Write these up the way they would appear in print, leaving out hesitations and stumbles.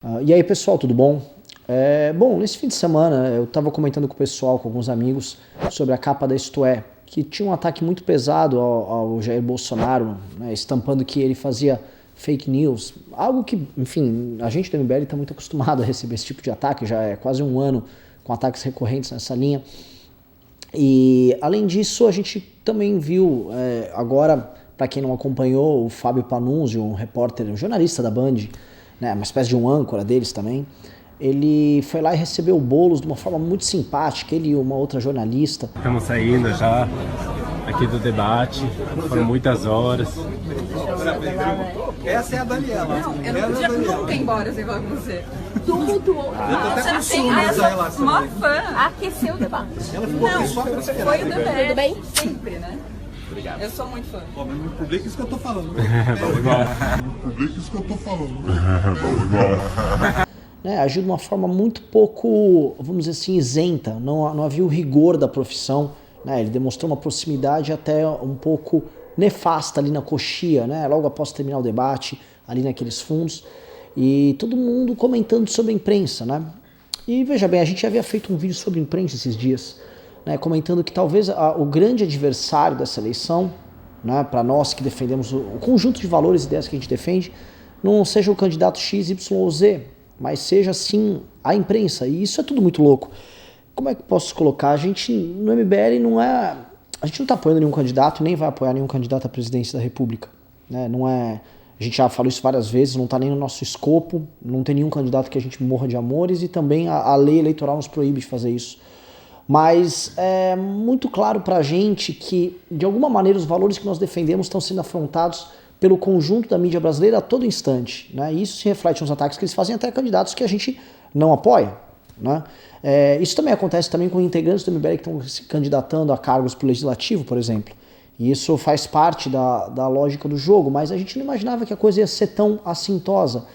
E aí pessoal, tudo bom? Bom, nesse fim de semana eu estava comentando com o pessoal, com alguns amigos, sobre a capa da Isto É, que tinha um ataque muito pesado ao Jair Bolsonaro, né, estampando que ele fazia fake news, algo que, enfim, a gente do MBL está muito acostumado a receber esse tipo de ataque, já é quase um ano com ataques recorrentes nessa linha. E além disso, a gente também viu agora, para quem não acompanhou, o Fábio Panunzio, um repórter, um jornalista da Band, né, uma espécie de um âncora deles também, ele foi lá e recebeu o Boulos de uma forma muito simpática, ele e uma outra jornalista. Estamos saindo já aqui do debate, foram muitas horas. Essa é a Daniela. Não, eu não podia nunca ir embora sem falar com você. Eu tô até com ciúmes dessa relação. Uma fã. Aqueceu o debate. Ela ficou Não, só pra esperar. foi o debate. Tudo bem? Sempre, né? Obrigado. Eu sou muito fã. Pô, mas não publica isso que eu tô falando. Publica isso que eu tô falando. Agiu de uma forma muito pouco, vamos dizer assim, isenta, não havia o rigor da profissão, né? Ele demonstrou uma proximidade até um pouco nefasta ali na coxia, né? Logo após terminar o debate, ali naqueles fundos, e todo mundo comentando sobre a imprensa, né? E veja bem, a gente havia feito um vídeo sobre imprensa esses dias, né, comentando que talvez o grande adversário dessa eleição, né, para nós que defendemos o conjunto de valores e ideias que a gente defende, não seja o candidato X, Y ou Z, mas seja sim a imprensa, e isso é tudo muito louco. Como é que eu posso colocar? A gente no MBL a gente não está apoiando nenhum candidato, nem vai apoiar nenhum candidato à presidência da República, né? Não é, a gente já falou isso várias vezes, não está nem no nosso escopo, não tem nenhum candidato que a gente morra de amores, e também a lei eleitoral nos proíbe de fazer isso. Mas é muito claro para a gente que, de alguma maneira, os valores que nós defendemos estão sendo afrontados pelo conjunto da mídia brasileira a todo instante, né? E isso se reflete nos ataques que eles fazem até a candidatos que a gente não apoia, né? Isso também acontece também com integrantes do MBL que estão se candidatando a cargos para o legislativo, por exemplo. E isso faz parte da lógica do jogo, mas a gente não imaginava que a coisa ia ser tão assintosa,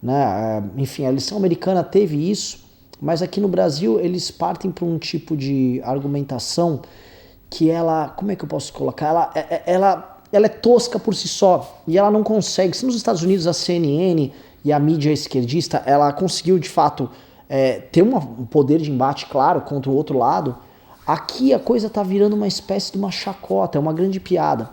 né? Enfim, a eleição americana teve isso, mas aqui no Brasil eles partem para um tipo de argumentação que ela, como é que eu posso colocar? Ela é tosca por si só, e ela não consegue. Se nos Estados Unidos a CNN e a mídia esquerdista, ela conseguiu de fato ter um poder de embate claro contra o outro lado, aqui a coisa está virando uma espécie de uma chacota, é uma grande piada.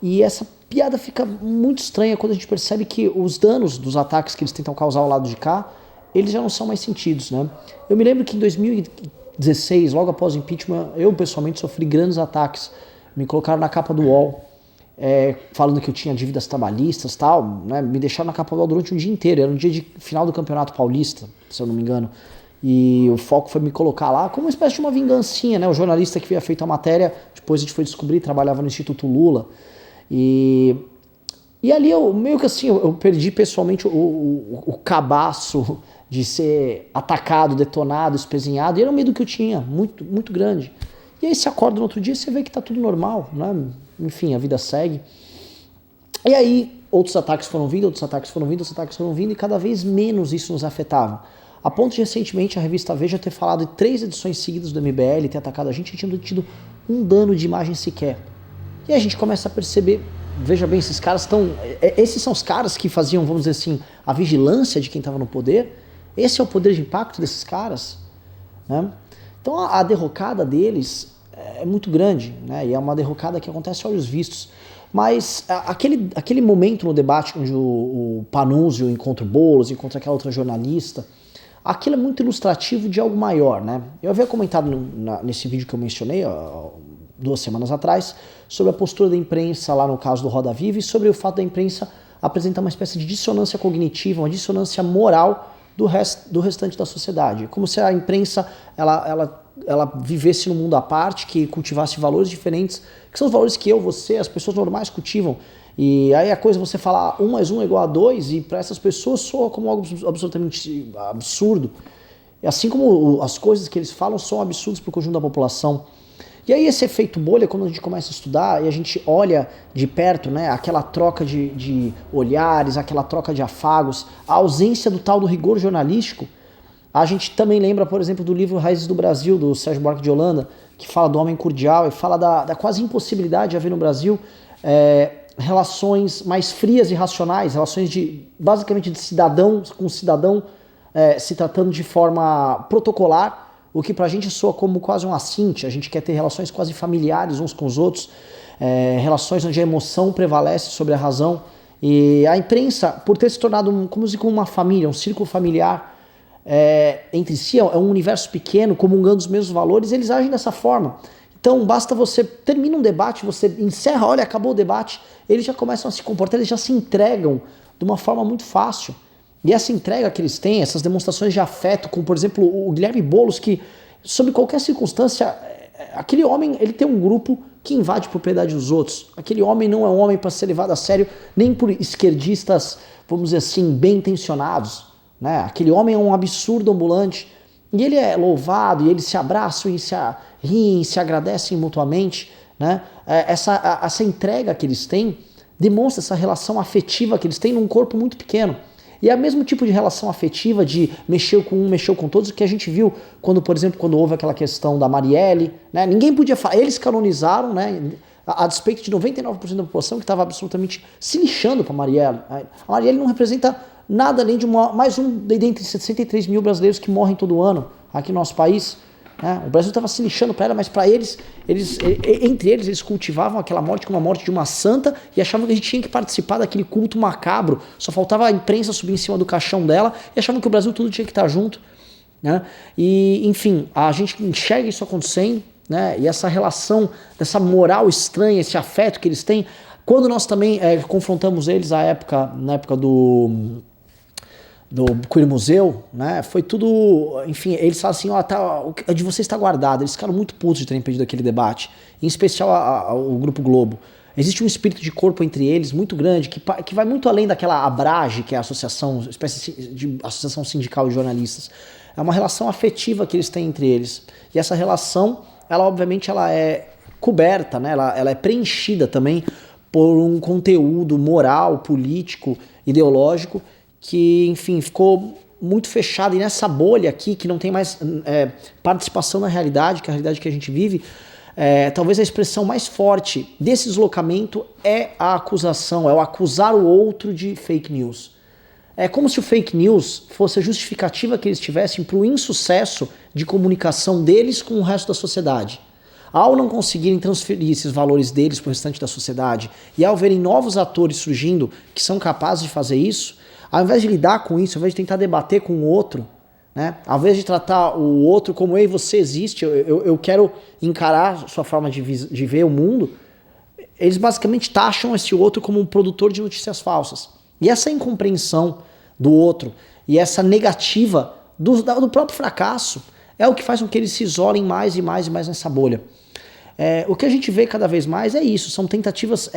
E essa piada fica muito estranha quando a gente percebe que os danos dos ataques que eles tentam causar ao lado de cá, eles já não são mais sentidos, né? Eu me lembro que em 2016, logo após o impeachment, eu pessoalmente sofri grandes ataques. Me colocaram na capa do UOL, falando que eu tinha dívidas trabalhistas e tal, né? Me deixaram na capa do UOL durante um dia inteiro. Era um dia de final do Campeonato Paulista, se eu não me engano. E o foco foi me colocar lá como uma espécie de uma vingancinha, né? O jornalista que havia feito a matéria, depois a gente foi descobrir, trabalhava no Instituto Lula. E ali eu meio que assim, eu perdi pessoalmente o cabaço de ser atacado, detonado, espezinhado, e era um medo que eu tinha, muito, muito grande. E aí você acorda no outro dia e você vê que tá tudo normal, né? Enfim, a vida segue. E aí outros ataques foram vindo, outros ataques foram vindo, outros ataques foram vindo, e cada vez menos isso nos afetava. A ponto de recentemente a revista Veja ter falado de 3 edições seguidas do MBL, ter atacado a gente tinha tido um dano de imagem sequer. E aí a gente começa a perceber, veja bem, esses caras esses são os caras que faziam, vamos dizer assim, a vigilância de quem estava no poder. Esse é o poder de impacto desses caras, né? Então a derrocada deles é muito grande, né? E é uma derrocada que acontece a olhos vistos. Mas aquele momento no debate onde o Panunzio encontra o Boulos, encontra aquela outra jornalista, aquilo é muito ilustrativo de algo maior, né? Eu havia comentado nesse vídeo que eu mencionei, 2 semanas atrás, sobre a postura da imprensa lá no caso do Roda Viva, e sobre o fato da imprensa apresentar uma espécie de dissonância cognitiva, uma dissonância moral do restante da sociedade. Como se a imprensa ela vivesse num mundo à parte, que cultivasse valores diferentes, que são os valores que eu, você, as pessoas normais cultivam. E aí a coisa você falar 1 mais 1 é igual a 2, e para essas pessoas soa como algo absolutamente absurdo. Assim como as coisas que eles falam são absurdas para o conjunto da população. E aí esse efeito bolha, quando a gente começa a estudar e a gente olha de perto, né, aquela troca de olhares, aquela troca de afagos, a ausência do tal do rigor jornalístico, a gente também lembra, por exemplo, do livro Raízes do Brasil, do Sérgio Buarque de Holanda, que fala do homem cordial e fala da quase impossibilidade de haver no Brasil relações mais frias e racionais, relações basicamente de cidadão com cidadão se tratando de forma protocolar, o que pra gente soa como quase um assinte. A gente quer ter relações quase familiares uns com os outros, relações onde a emoção prevalece sobre a razão. E a imprensa, por ter se tornado como uma família, um círculo familiar entre si, é um universo pequeno, comungando os mesmos valores, eles agem dessa forma. Então basta você termina um debate, você encerra, olha, acabou o debate, eles já começam a se comportar, eles já se entregam de uma forma muito fácil. E essa entrega que eles têm, essas demonstrações de afeto, como por exemplo o Guilherme Boulos, que sob qualquer circunstância, aquele homem, ele tem um grupo que invade propriedade dos outros. Aquele homem não é um homem para ser levado a sério, nem por esquerdistas, vamos dizer assim, bem intencionados, né? Aquele homem é um absurdo ambulante, e ele é louvado, e eles se abraçam, e se riem, se agradecem mutuamente, né? Essa entrega que eles têm demonstra essa relação afetiva que eles têm num corpo muito pequeno. E é o mesmo tipo de relação afetiva de mexeu com um, mexeu com todos, que a gente viu quando, por exemplo, quando houve aquela questão da Marielle, né? Ninguém podia falar, eles canonizaram, né? A despeito de 99% da população que estava absolutamente se lixando para a Marielle. A Marielle não representa nada além de mais um dentre 63 mil brasileiros que morrem todo ano aqui no nosso país. O Brasil estava se lixando para ela, mas para eles, entre eles cultivavam aquela morte como a morte de uma santa e achavam que a gente tinha que participar daquele culto macabro. Só faltava a imprensa subir em cima do caixão dela e achavam que o Brasil tudo tinha que estar junto, né? E, enfim, a gente enxerga isso acontecendo, né? E essa relação, dessa moral estranha, esse afeto que eles têm, quando nós também confrontamos eles na época do Queer Museu, né, foi tudo, enfim, eles falam assim, ó, de você está guardado. Eles ficaram muito putos de terem impedido aquele debate, em especial o Grupo Globo. Existe um espírito de corpo entre eles muito grande, que vai muito além daquela Abrage, que é a associação, espécie de associação sindical de jornalistas. É uma relação afetiva que eles têm entre eles. E essa relação, ela obviamente ela é coberta, né, ela é preenchida também por um conteúdo moral, político, ideológico, que, enfim, ficou muito fechado, e nessa bolha aqui, que não tem mais participação na realidade, que é a realidade que a gente vive, talvez a expressão mais forte desse deslocamento é a acusação, é o acusar o outro de fake news. É como se o fake news fosse a justificativa que eles tivessem para o insucesso de comunicação deles com o resto da sociedade. Ao não conseguirem transferir esses valores deles para o restante da sociedade, e ao verem novos atores surgindo que são capazes de fazer isso, ao invés de lidar com isso, ao invés de tentar debater com o outro, né? Ao invés de tratar o outro como ei, você existe, eu quero encarar sua forma de ver o mundo, eles basicamente taxam esse outro como um produtor de notícias falsas. E essa incompreensão do outro e essa negativa do próprio fracasso é o que faz com que eles se isolem mais e mais e mais nessa bolha. O que a gente vê cada vez mais é isso, são tentativas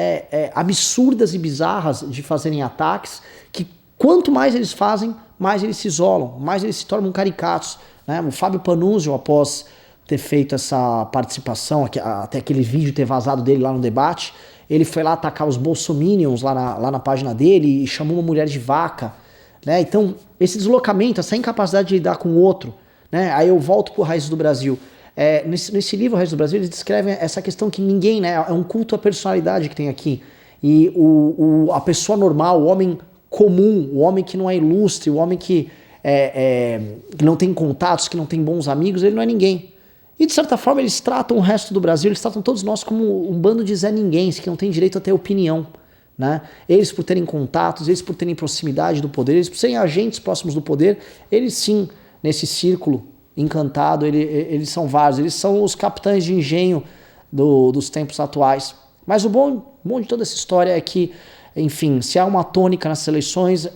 absurdas e bizarras de fazerem ataques que quanto mais eles fazem, mais eles se isolam, mais eles se tornam caricatos, né? O Fábio Panunzio, após ter feito essa participação, até aquele vídeo ter vazado dele lá no debate, ele foi lá atacar os bolsominions lá na página dele e chamou uma mulher de vaca, né? Então, esse deslocamento, essa incapacidade de lidar com o outro, né? Aí eu volto pro Raízes do Brasil. Nesse livro, Raízes do Brasil, eles descrevem essa questão que ninguém, né? É um culto à personalidade que tem aqui. E a pessoa normal, o homem comum, o homem que não é ilustre, o homem que não tem contatos, que não tem bons amigos, ele não é ninguém. E de certa forma eles tratam o resto do Brasil, eles tratam todos nós como um bando de Zé Ninguéms, que não tem direito a ter opinião, né? Eles por terem contatos, eles por terem proximidade do poder, eles por serem agentes próximos do poder, eles sim, nesse círculo encantado, eles são vários, eles são os capitães de engenho dos tempos atuais. Mas o bom de toda essa história é que, enfim, se há uma tônica nessas eleições,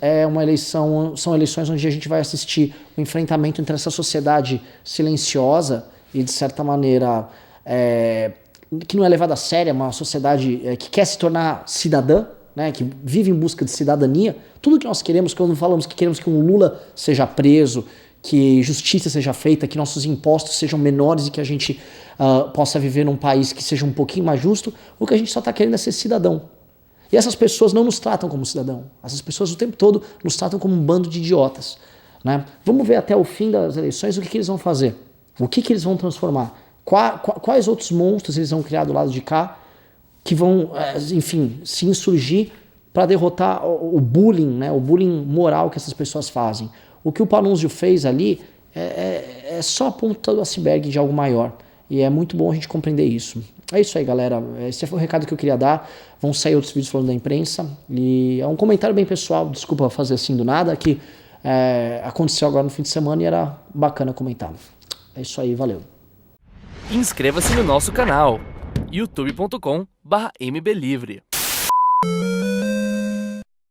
são eleições onde a gente vai assistir o enfrentamento entre essa sociedade silenciosa e, de certa maneira, que não é levada a sério, é uma sociedade que quer se tornar cidadã, né, que vive em busca de cidadania. Tudo que nós queremos, quando falamos que queremos que um Lula seja preso, que justiça seja feita, que nossos impostos sejam menores e que a gente possa viver num país que seja um pouquinho mais justo, o que a gente só está querendo é ser cidadão. E essas pessoas não nos tratam como cidadão. Essas pessoas o tempo todo nos tratam como um bando de idiotas, né? Vamos ver até o fim das eleições o que eles vão fazer. O que eles vão transformar. Quais outros monstros eles vão criar do lado de cá que vão, enfim, se insurgir para derrotar o bullying, né? O bullying moral que essas pessoas fazem. o que o Panunzio fez ali é só a ponta do iceberg de algo maior. E é muito bom a gente compreender isso. É isso aí, galera. Esse foi o recado que eu queria dar. Vão sair outros vídeos falando da imprensa. E é um comentário bem pessoal. Desculpa fazer assim do nada, que aconteceu agora no fim de semana e era bacana comentar. É isso aí, valeu. Inscreva-se no nosso canal youtube.com/mblivre.